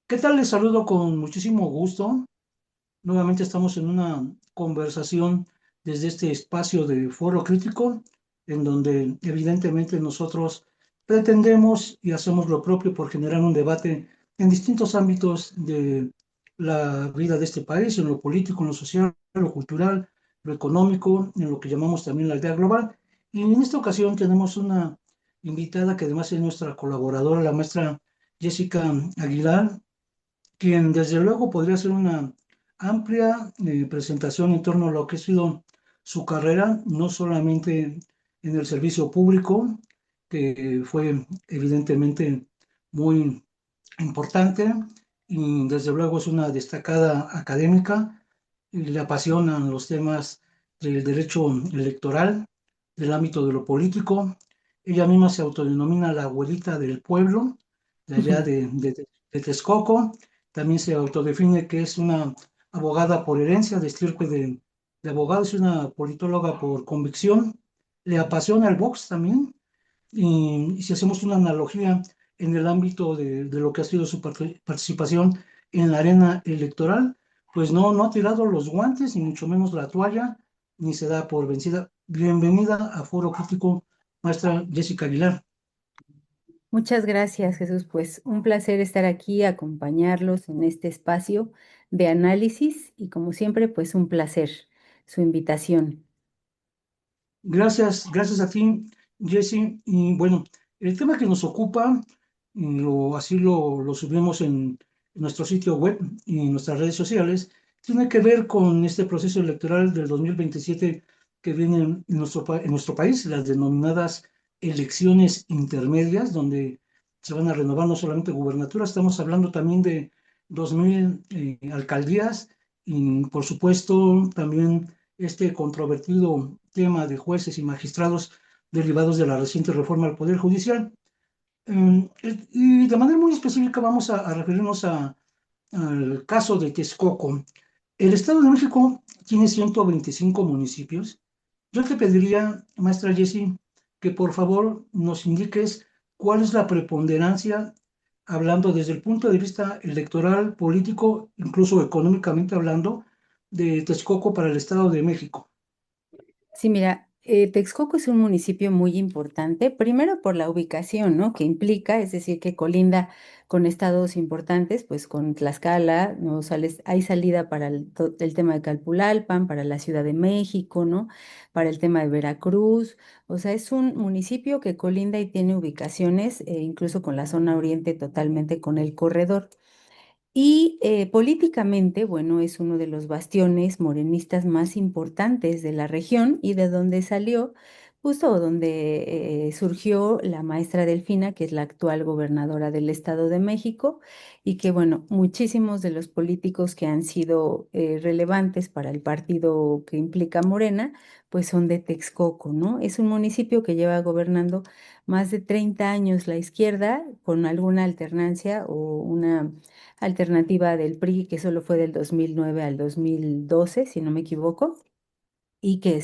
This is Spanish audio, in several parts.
¿Qué tal? Les saludo con muchísimo gusto. Nuevamente estamos en una conversación desde este espacio de foro crítico, en donde evidentemente nosotros pretendemos y hacemos lo propio por generar un debate en distintos ámbitos de la vida de este país, en lo político, en lo social, lo cultural, lo económico, en lo que llamamos también la aldea global. Y en esta ocasión tenemos una invitada que además es nuestra colaboradora, la maestra Jessica Aguilar, quien desde luego podría hacer una amplia presentación en torno a lo que ha sido su carrera, no solamente en el servicio público, que fue evidentemente muy importante, y desde luego es una destacada académica, y le apasionan los temas del derecho electoral, del ámbito de lo político. Ella misma se autodenomina la abuelita del pueblo, de allá de Texcoco. También se autodefine que es una abogada por herencia, de estirpe de abogado, es una politóloga por convicción. Le apasiona el box también. Y si hacemos una analogía en el ámbito de lo que ha sido su participación en la arena electoral, pues no ha tirado los guantes, ni mucho menos la toalla, ni se da por vencida. Bienvenida a Foro Crítico, maestra Jessica Aguilar. Muchas gracias, Jesús. Pues un placer estar aquí, acompañarlos en este espacio de análisis y como siempre, pues un placer su invitación. Gracias a ti, Jesse. Y bueno, el tema que nos ocupa, así lo subimos en nuestro sitio web y en nuestras redes sociales, tiene que ver con este proceso electoral del 2027 que viene en nuestro país, las denominadas elecciones intermedias, donde se van a renovar no solamente gubernaturas, estamos hablando también de 2000 alcaldías y por supuesto también este controvertido tema de jueces y magistrados derivados de la reciente reforma al Poder Judicial. Y de manera muy específica vamos a referirnos al caso de Texcoco. El Estado de México tiene 125 municipios. Yo te pediría, maestra Jessie, que por favor nos indiques cuál es la preponderancia, hablando desde el punto de vista electoral, político, incluso económicamente hablando, de Texcoco para el Estado de México. Sí, mira, Texcoco es un municipio muy importante, primero por la ubicación, ¿no? Que implica, es decir, que colinda con estados importantes, pues con Tlaxcala, ¿no? Hay salida para el tema de Calpulalpan, para la Ciudad de México, ¿no? Para el tema de Veracruz. O sea, es un municipio que colinda y tiene ubicaciones, incluso con la zona oriente, totalmente con el corredor. Y políticamente, bueno, es uno de los bastiones morenistas más importantes de la región y de donde salió, justo donde surgió la maestra Delfina, que es la actual gobernadora del Estado de México, y que, bueno, muchísimos de los políticos que han sido relevantes para el partido que implica Morena, pues son de Texcoco, ¿no? Es un municipio que lleva gobernando más de 30 años la izquierda, con alguna alternancia o una alternativa del PRI, que solo fue del 2009 al 2012, si no me equivoco, y que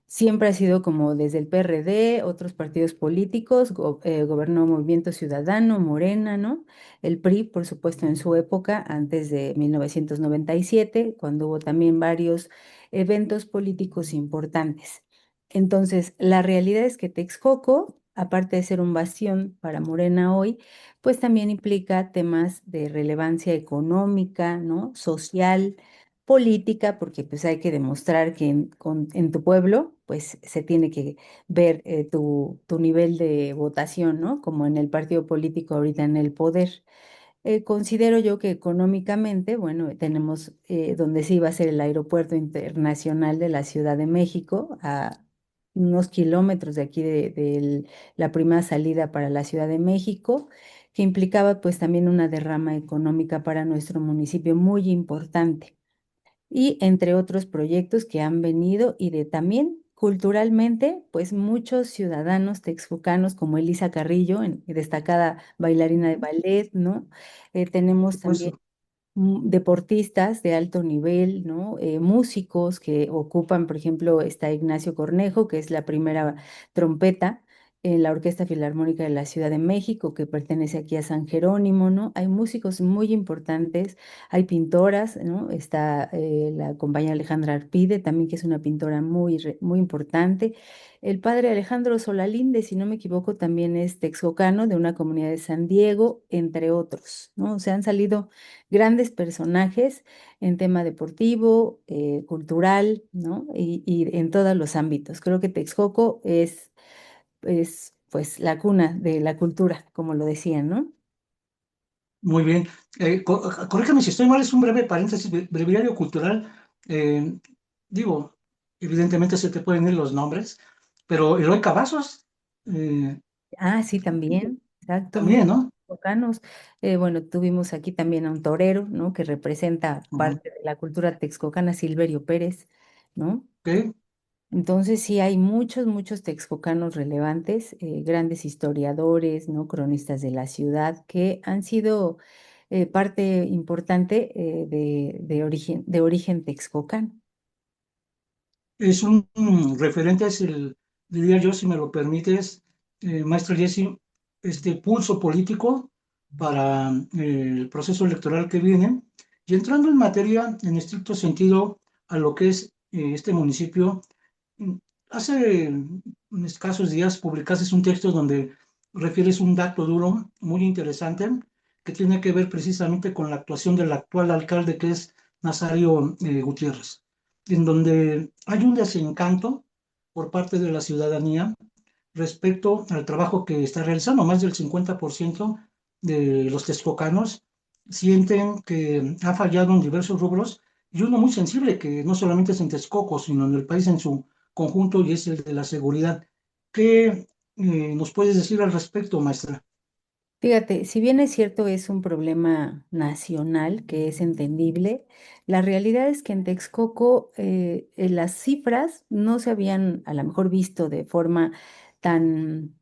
siempre ha sido como desde el PRD, otros partidos políticos, gobernó Movimiento Ciudadano, Morena, ¿no? El PRI, por supuesto, en su época, antes de 1997, cuando hubo también varios eventos políticos importantes. Entonces, la realidad es que Texcoco, aparte de ser un bastión para Morena hoy, pues también implica temas de relevancia económica, ¿no? Social, política, porque pues hay que demostrar que en tu pueblo, pues se tiene que ver tu nivel de votación, ¿no? Como en el partido político ahorita en el poder. Considero yo que económicamente, bueno, tenemos donde sí va a ser el aeropuerto internacional de la Ciudad de México, a unos kilómetros de aquí de la primera salida para la Ciudad de México, que implicaba pues también una derrama económica para nuestro municipio muy importante y entre otros proyectos que han venido y de también culturalmente, pues muchos ciudadanos texcocanos como Elisa Carrillo, destacada bailarina de ballet, ¿no? Por Tenemos también supuesto. deportistas de alto nivel, ¿no? Músicos que ocupan, por ejemplo, está Ignacio Cornejo, que es la primera trompeta, en la Orquesta Filarmónica de la Ciudad de México, que pertenece aquí a San Jerónimo, ¿no? Hay músicos muy importantes, hay pintoras, ¿no? Está la compañera Alejandra Arpide, también que es una pintora muy importante. El padre Alejandro Solalinde, si no me equivoco, también es texcocano de una comunidad de San Diego, entre otros, ¿no? O sea, han salido grandes personajes en tema deportivo, cultural, ¿no? Y en todos los ámbitos. Creo que Texcoco es pues la cuna de la cultura, como lo decían, ¿no? Muy bien. Corrígeme si estoy mal, es un breve paréntesis, breviario cultural. Eh, digo, evidentemente se te pueden ir los nombres, pero Eloy Cavazos, eh, Ah, sí, también, exacto, también, muchos ¿no? texcocanos. Bueno, tuvimos aquí también a un torero, ¿no? Que representa Ujú. parte de la cultura texcocana, Silverio Pérez, ¿no? Ok. Entonces sí hay muchos texcocanos relevantes, grandes historiadores, ¿no? Cronistas de la ciudad que han sido parte importante de origen texcocano. Es un referente, diría yo, si me lo permites, maestro Jesse, este pulso político para el proceso electoral que viene. Y entrando en materia, en estricto sentido, a lo que es este municipio, mm, hace escasos días publicaste un texto donde refieres un dato duro, muy interesante, que tiene que ver precisamente con la actuación del actual alcalde, que es Nazario Gutiérrez, en donde hay un desencanto por parte de la ciudadanía respecto al trabajo que está realizando. Más del 50% de los texcocanos sienten que ha fallado en diversos rubros y uno muy sensible que no solamente es en Texcoco, sino en el país en su conjunto y es el de la seguridad. ¿Qué nos puedes decir al respecto, maestra? Fíjate, si bien es cierto, es un problema nacional que es entendible, la realidad es que en Texcoco las cifras no se habían a lo mejor visto de forma tan,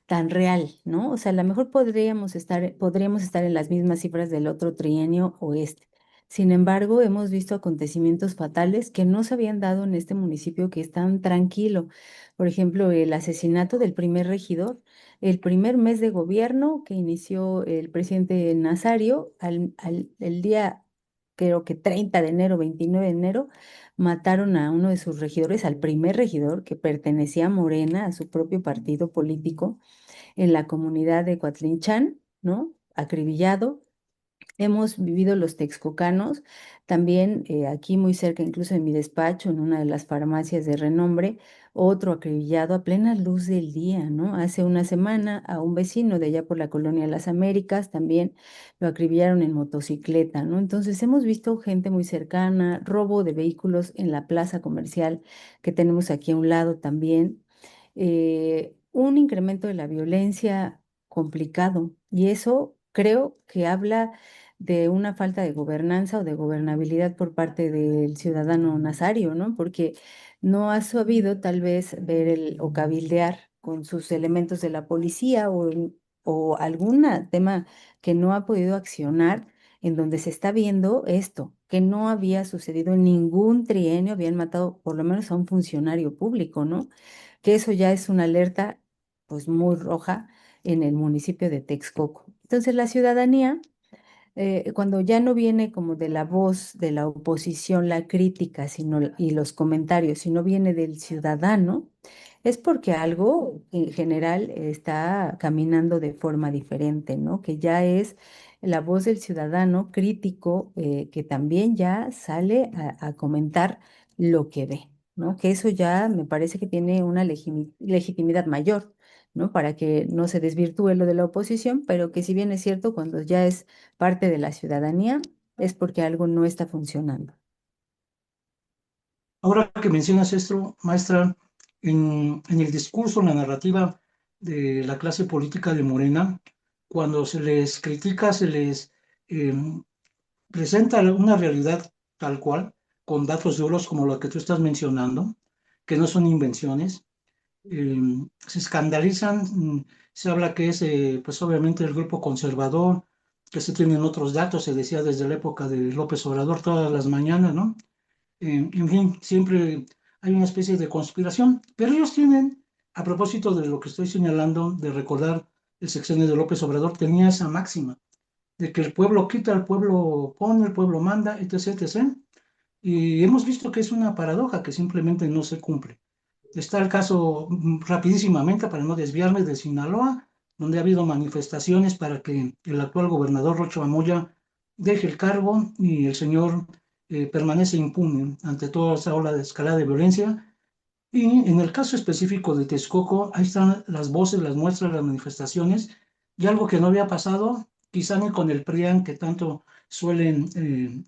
tan real, ¿no? O sea, a lo mejor podríamos estar en las mismas cifras del otro trienio o este. Sin embargo, hemos visto acontecimientos fatales que no se habían dado en este municipio que es tan tranquilo. Por ejemplo, el asesinato del primer regidor. El primer mes de gobierno que inició el presidente Nazario, el día, creo que 30 de enero, 29 de enero, mataron a uno de sus regidores, al primer regidor que pertenecía a Morena, a su propio partido político, en la comunidad de Coatlinchán, ¿no? Acribillado. Hemos vivido los texcocanos, también aquí muy cerca, incluso en mi despacho, en una de las farmacias de renombre, otro acribillado a plena luz del día, ¿no? Hace una semana a un vecino de allá por la colonia Las Américas también lo acribillaron en motocicleta, ¿no? Entonces hemos visto gente muy cercana, robo de vehículos en la plaza comercial que tenemos aquí a un lado también, un incremento de la violencia complicado y eso creo que habla de una falta de gobernanza o de gobernabilidad por parte del ciudadano nazario, ¿no? Porque no ha sabido tal vez ver o cabildear con sus elementos de la policía o algún tema que no ha podido accionar en donde se está viendo esto, que no había sucedido en ningún trienio, habían matado por lo menos a un funcionario público, ¿no? Que eso ya es una alerta pues muy roja en el municipio de Texcoco. Entonces la ciudadanía cuando ya no viene como de la voz de la oposición la crítica y los comentarios, sino viene del ciudadano, es porque algo en general está caminando de forma diferente, ¿no? Que ya es la voz del ciudadano crítico que también ya sale a comentar lo que ve, ¿no? Que eso ya me parece que tiene una legitimidad mayor. ¿No? Para que no se desvirtúe lo de la oposición, pero que si bien es cierto, cuando ya es parte de la ciudadanía, es porque algo no está funcionando. Ahora que mencionas esto, maestra, en el discurso, en la narrativa de la clase política de Morena, cuando se les critica, se les eh, presenta una realidad tal cual, con datos duros como lo que tú estás mencionando, que no son invenciones, eh, se escandalizan, se habla que es, pues obviamente, el grupo conservador, que se tienen otros datos, se decía desde la época de López Obrador todas las mañanas, ¿no? En fin, siempre hay una especie de conspiración, pero ellos tienen a propósito de lo que estoy señalando, de recordar el sexenio de López Obrador, tenía esa máxima de que el pueblo quita, el pueblo pone, el pueblo manda, etc., etc. Y hemos visto que es una paradoja que simplemente no se cumple. Está el caso, rapidísimamente, para no desviarme, de Sinaloa, donde ha habido manifestaciones para que el actual gobernador Rocho Amoya deje el cargo y el señor permanece impune ante toda esa ola de escalada de violencia. Y en el caso específico de Texcoco, ahí están las voces, las muestras, las manifestaciones, y algo que no había pasado, quizá ni con el PRIAN, que tanto suelen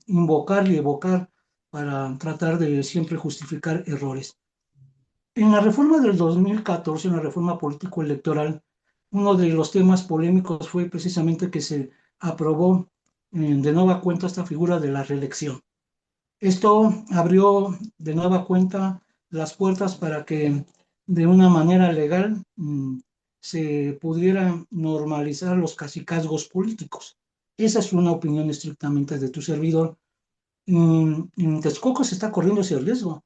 invocar y evocar para tratar de siempre justificar errores. En la reforma del 2014, en la reforma político-electoral, uno de los temas polémicos fue precisamente que se aprobó de nueva cuenta esta figura de la reelección. Esto abrió de nueva cuenta las puertas para que de una manera legal se pudieran normalizar los cacicazgos políticos. Esa es una opinión estrictamente de tu servidor. En Texcoco se está corriendo ese riesgo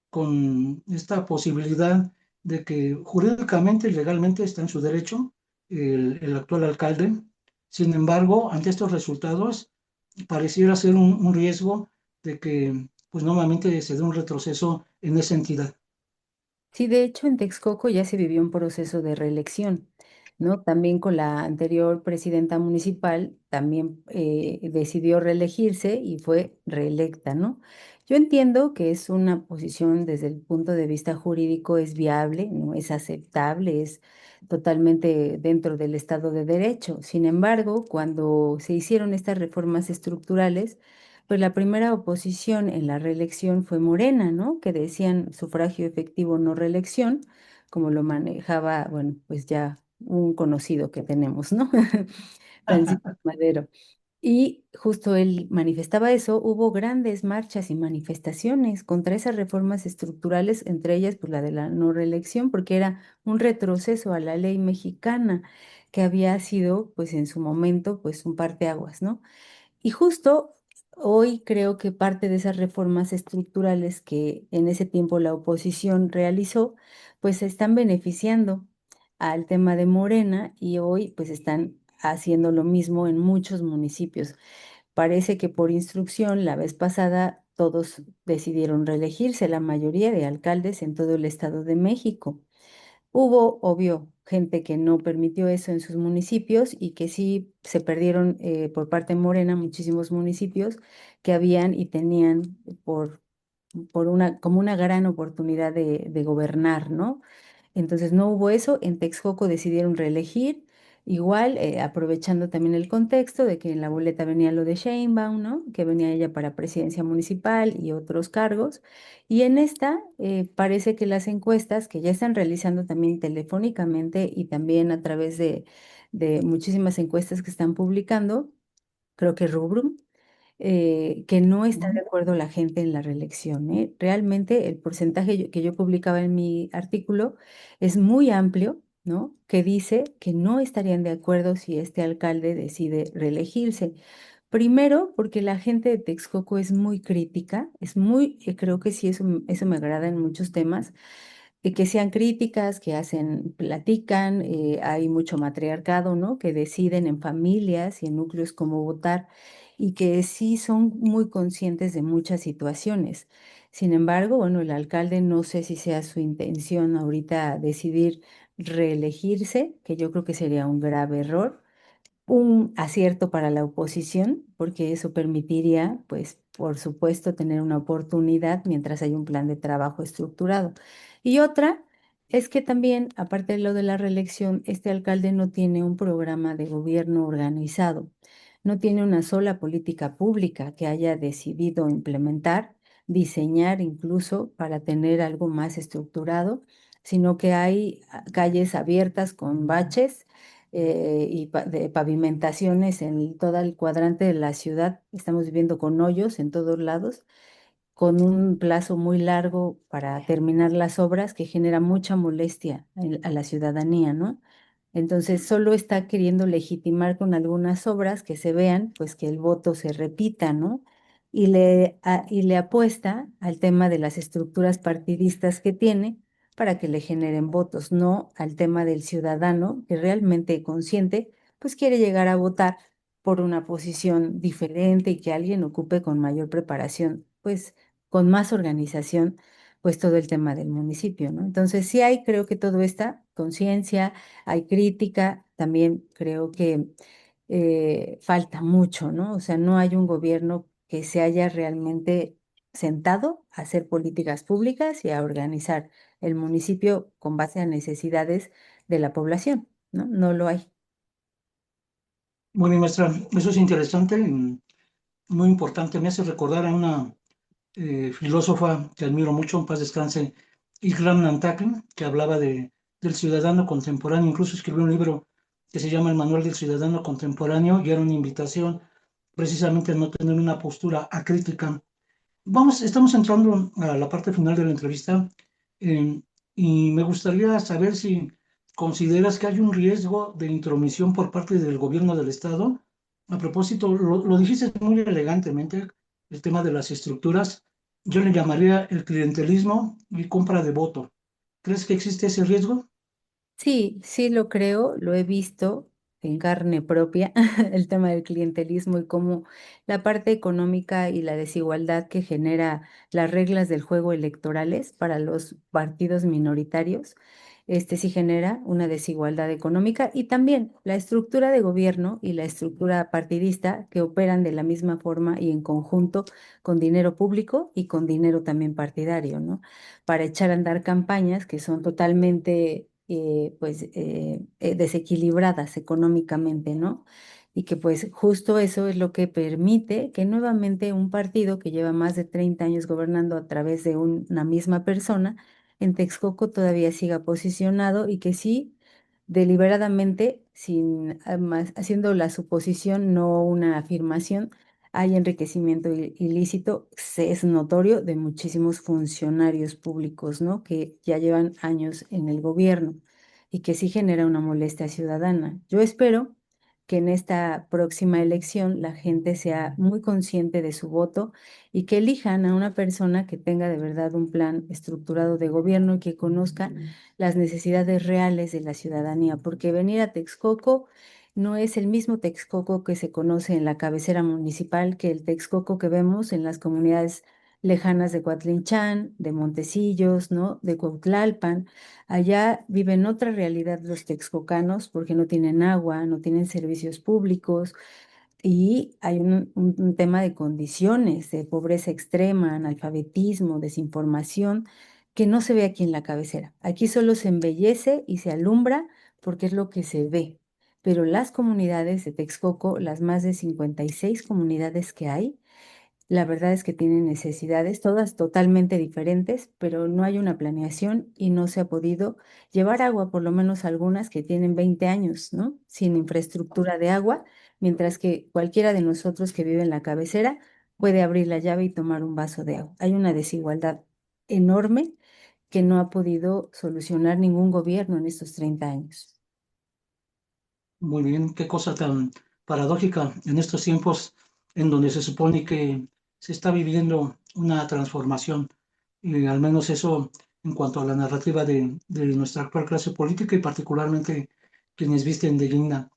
con esta posibilidad de que jurídicamente y legalmente está en su derecho el actual alcalde. Sin embargo, ante estos resultados, pareciera ser un riesgo de que pues nuevamente se dé un retroceso en esa entidad. Sí, de hecho, en Texcoco ya se vivió un proceso de reelección, ¿no? También con la anterior presidenta municipal, también decidió reelegirse y fue reelecta, ¿no? Yo entiendo que es una posición desde el punto de vista jurídico, es viable, no es aceptable, es totalmente dentro del Estado de Derecho. Sin embargo, cuando se hicieron estas reformas estructurales, pues la primera oposición en la reelección fue Morena, ¿no? Que decían sufragio efectivo, no reelección, como lo manejaba, bueno, pues ya un conocido que tenemos, ¿no? Francisco Madero. Y justo él manifestaba eso, hubo grandes marchas y manifestaciones contra esas reformas estructurales, entre ellas pues la de la no reelección, porque era un retroceso a la ley mexicana que había sido pues en su momento pues un parteaguas, ¿no? Y justo hoy creo que parte de esas reformas estructurales que en ese tiempo la oposición realizó, pues se están beneficiando al tema de Morena y hoy pues están haciendo lo mismo en muchos municipios. Parece que por instrucción la vez pasada todos decidieron reelegirse, la mayoría de alcaldes en todo el Estado de México. Hubo, obvio, gente que no permitió eso en sus municipios y que sí se perdieron por parte de Morena muchísimos municipios que habían y tenían por una, como una gran oportunidad de gobernar, ¿no? Entonces no hubo eso, en Texcoco decidieron reelegir, igual aprovechando también el contexto de que en la boleta venía lo de Sheinbaum, ¿no? Que venía ella para presidencia municipal y otros cargos. Y en esta parece que las encuestas que ya están realizando también telefónicamente y también a través de muchísimas encuestas que están publicando, creo que Rubrum, que no está de acuerdo la gente en la reelección, ¿eh? Realmente el porcentaje que yo publicaba en mi artículo es muy amplio, ¿no? Que dice que no estarían de acuerdo si este alcalde decide reelegirse. Primero, porque la gente de Texcoco es muy crítica, es muy, creo que sí, eso me agrada en muchos temas, que sean críticas, que hacen, platican, hay mucho matriarcado, ¿no? Que deciden en familias y en núcleos cómo votar y que sí son muy conscientes de muchas situaciones. Sin embargo, bueno, el alcalde no sé si sea su intención ahorita decidir reelegirse, que yo creo que sería un grave error, un acierto para la oposición, porque eso permitiría, pues, por supuesto, tener una oportunidad mientras hay un plan de trabajo estructurado. Y otra es que también, aparte de lo de la reelección, este alcalde no tiene un programa de gobierno organizado, no tiene una sola política pública que haya decidido implementar, diseñar incluso para tener algo más estructurado, sino que hay calles abiertas con baches de pavimentaciones en todo el cuadrante de la ciudad. Estamos viviendo con hoyos en todos lados, con un plazo muy largo para terminar las obras que genera mucha molestia a la ciudadanía, ¿no? Entonces, solo está queriendo legitimar con algunas obras que se vean, pues que el voto se repita, ¿no? Y le apuesta al tema de las estructuras partidistas que tiene para que le generen votos, no al tema del ciudadano que realmente consciente, pues quiere llegar a votar por una posición diferente y que alguien ocupe con mayor preparación, pues con más organización, pues todo el tema del municipio, ¿no? Entonces sí hay, creo que todo esta conciencia, hay crítica, también creo que falta mucho, ¿no? O sea, no hay un gobierno que se haya realmente sentado a hacer políticas públicas y a organizar el municipio con base a necesidades de la población, ¿no? No lo hay. Bueno, mi maestra, eso es interesante, muy importante. Me hace recordar a una filósofa que admiro mucho, en paz descanse, Ilham Nantakl, que hablaba del ciudadano contemporáneo. Incluso escribió un libro que se llama El Manual del Ciudadano Contemporáneo y era una invitación precisamente a no tener una postura acrítica. Estamos entrando a la parte final de la entrevista eh, y me gustaría saber si consideras que hay un riesgo de intromisión por parte del gobierno del Estado. A propósito, lo dijiste muy elegantemente, el tema de las estructuras, yo le llamaría el clientelismo y compra de voto. ¿Crees que existe ese riesgo? Sí, sí lo creo, lo he visto en carne propia, el tema del clientelismo y cómo la parte económica y la desigualdad que genera las reglas del juego electorales para los partidos minoritarios, sí genera una desigualdad económica y también la estructura de gobierno y la estructura partidista que operan de la misma forma y en conjunto con dinero público y con dinero también partidario, ¿no? Para echar a andar campañas que son totalmente desequilibradas económicamente, ¿no? Y que pues justo eso es lo que permite que nuevamente un partido que lleva más de 30 años gobernando a través de una misma persona en Texcoco todavía siga posicionado y que sí, deliberadamente, sin haciendo la suposición, no una afirmación, hay enriquecimiento ilícito, es notorio de muchísimos funcionarios públicos, ¿no? Que ya llevan años en el gobierno y que sí genera una molestia ciudadana. Yo espero que en esta próxima elección la gente sea muy consciente de su voto y que elijan a una persona que tenga de verdad un plan estructurado de gobierno y que conozca las necesidades reales de la ciudadanía, porque venir a Texcoco no es el mismo Texcoco que se conoce en la cabecera municipal que el Texcoco que vemos en las comunidades lejanas de Coatlinchán, de Montecillos, ¿no? De Cuautlalpan. Allá viven otra realidad los texcocanos porque no tienen agua, no tienen servicios públicos y hay un tema de condiciones, de pobreza extrema, analfabetismo, desinformación, que no se ve aquí en la cabecera. Aquí solo se embellece y se alumbra porque es lo que se ve. Pero las comunidades de Texcoco, las más de 56 comunidades que hay, la verdad es que tienen necesidades, todas totalmente diferentes, pero no hay una planeación y no se ha podido llevar agua, por lo menos algunas que tienen 20 años, ¿no? Sin infraestructura de agua, mientras que cualquiera de nosotros que vive en la cabecera puede abrir la llave y tomar un vaso de agua. Hay una desigualdad enorme que no ha podido solucionar ningún gobierno en estos 30 años. Muy bien, qué cosa tan paradójica en estos tiempos en donde se supone que se está viviendo una transformación, y al menos eso en cuanto a la narrativa de nuestra actual clase política y particularmente quienes visten de guinda.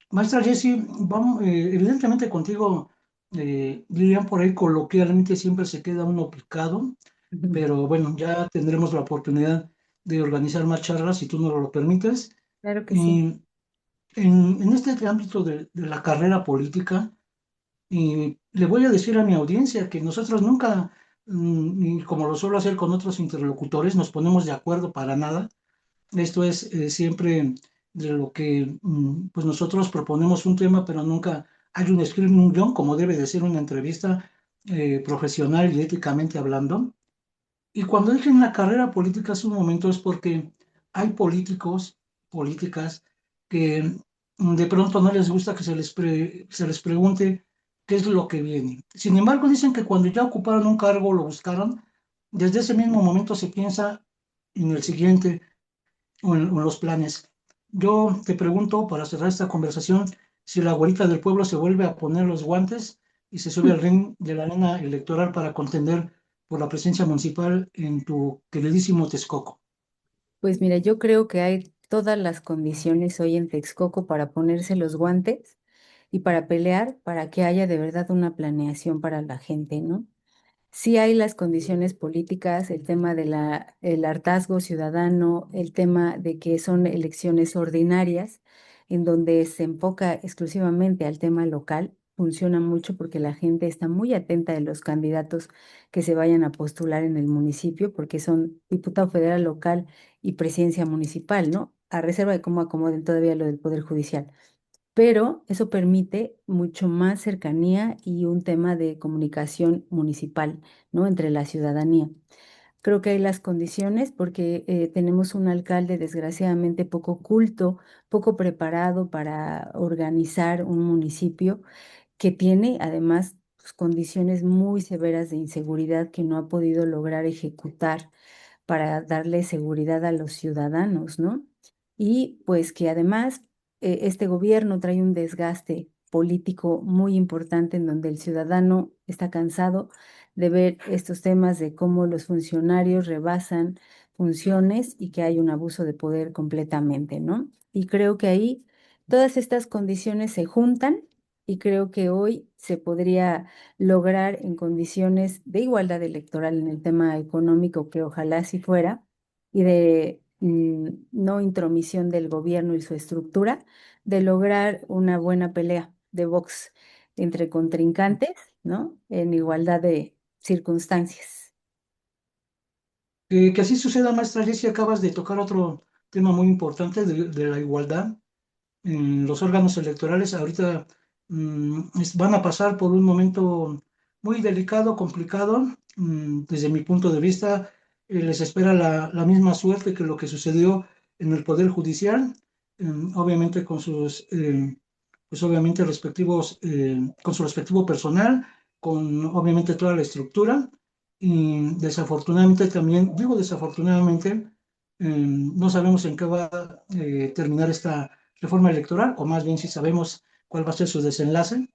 Maestra Jessie, vamos, evidentemente contigo, dirían por ahí coloquialmente siempre se queda uno picado, Ujú. pero bueno, ya tendremos la oportunidad de organizar más charlas si tú nos lo permites. Claro que sí. Y en este ámbito de la carrera política, y le voy a decir a mi audiencia que nosotros nunca, y como lo suelo hacer con otros interlocutores, nos ponemos de acuerdo para nada. Esto es siempre de lo que pues nosotros proponemos un tema, pero nunca hay un script, un guión, como debe de ser una entrevista profesional y éticamente hablando. Y cuando dije en la carrera política hace un momento es porque hay políticos, políticas, que de pronto no les gusta que se les pregunte qué es lo que viene. Sin embargo, dicen que cuando ya ocuparon un cargo, lo buscaron, desde ese mismo momento se piensa en el siguiente o en los planes. Yo te pregunto, para cerrar esta conversación, si la abuelita del pueblo se vuelve a poner los guantes y se sube al ring de la arena electoral para contender por la presidencia municipal en tu queridísimo Texcoco. Pues mira, yo creo que hay todas las condiciones hoy en Texcoco para ponerse los guantes y para pelear para que haya de verdad una planeación para la gente, ¿no? Sí hay las condiciones políticas, el tema de el hartazgo ciudadano, el tema de que son elecciones ordinarias, en donde se enfoca exclusivamente al tema local, funciona mucho porque la gente está muy atenta de los candidatos que se vayan a postular en el municipio, porque son diputado federal local y presidencia municipal, ¿no? A reserva de cómo acomoden todavía lo del Poder Judicial, pero eso permite mucho más cercanía y un tema de comunicación municipal, ¿no? Entre la ciudadanía. Creo que hay las condiciones porque tenemos un alcalde desgraciadamente poco culto, poco preparado para organizar un municipio que tiene además pues, condiciones muy severas de inseguridad que no ha podido lograr ejecutar para darle seguridad a los ciudadanos, ¿no? Y pues que además este gobierno trae un desgaste político muy importante en donde el ciudadano está cansado de ver estos temas de cómo los funcionarios rebasan funciones y que hay un abuso de poder completamente, ¿no? Y creo que ahí todas estas condiciones se juntan y creo que hoy se podría lograr en condiciones de igualdad electoral en el tema económico, que ojalá sí fuera, y de no intromisión del gobierno y su estructura, de lograr una buena pelea de box entre contrincantes, ¿no? En igualdad de circunstancias. Que así suceda, maestra Jessie, acabas de tocar otro tema muy importante de la igualdad en los órganos electorales. Ahorita van a pasar por un momento muy delicado, complicado. Desde mi punto de vista, les espera la misma suerte que lo que sucedió en el Poder Judicial, obviamente con sus, pues obviamente respectivos, con su respectivo personal, con obviamente toda la estructura. Y desafortunadamente también, digo desafortunadamente, no sabemos en qué va a terminar esta reforma electoral, o más bien si sabemos cuál va a ser su desenlace.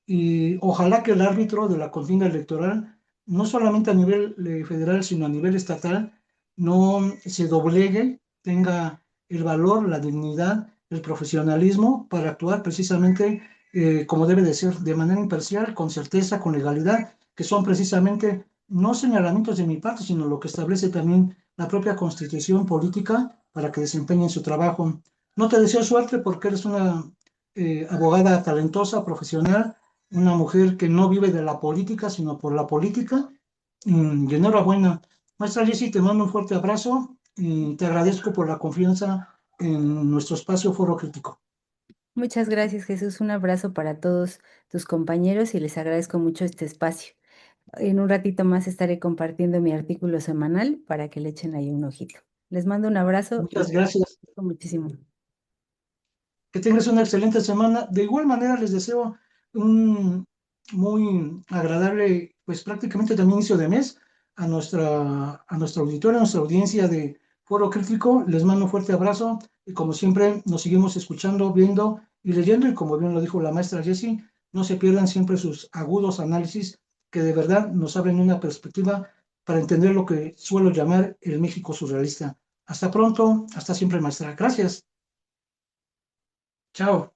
Y ojalá que el árbitro de la contienda electoral, no solamente a nivel federal, sino a nivel estatal, no se doblegue, tenga el valor, la dignidad, el profesionalismo para actuar precisamente como debe de ser, de manera imparcial, con certeza, con legalidad, que son precisamente no señalamientos de mi parte, sino lo que establece también la propia constitución política para que desempeñen su trabajo. No te deseo suerte porque eres una abogada talentosa, profesional, una mujer que no vive de la política, sino por la política. Y enhorabuena. Maestra Jessie, te mando un fuerte abrazo y te agradezco por la confianza en nuestro espacio Foro Crítico. Muchas gracias, Jesús. Un abrazo para todos tus compañeros y les agradezco mucho este espacio. En un ratito más estaré compartiendo mi artículo semanal para que le echen ahí un ojito. Les mando un abrazo y Muchas gracias. agradezco muchísimo. Que tengas una excelente semana. De igual manera, les deseo un muy agradable, pues prácticamente también inicio de mes a nuestra auditorio, a nuestra audiencia de Foro Crítico. Les mando un fuerte abrazo y como siempre nos seguimos escuchando, viendo y leyendo y como bien lo dijo la maestra Jessie, no se pierdan siempre sus agudos análisis que de verdad nos abren una perspectiva para entender lo que suelo llamar el México surrealista. Hasta pronto, hasta siempre, maestra. Gracias. Chao.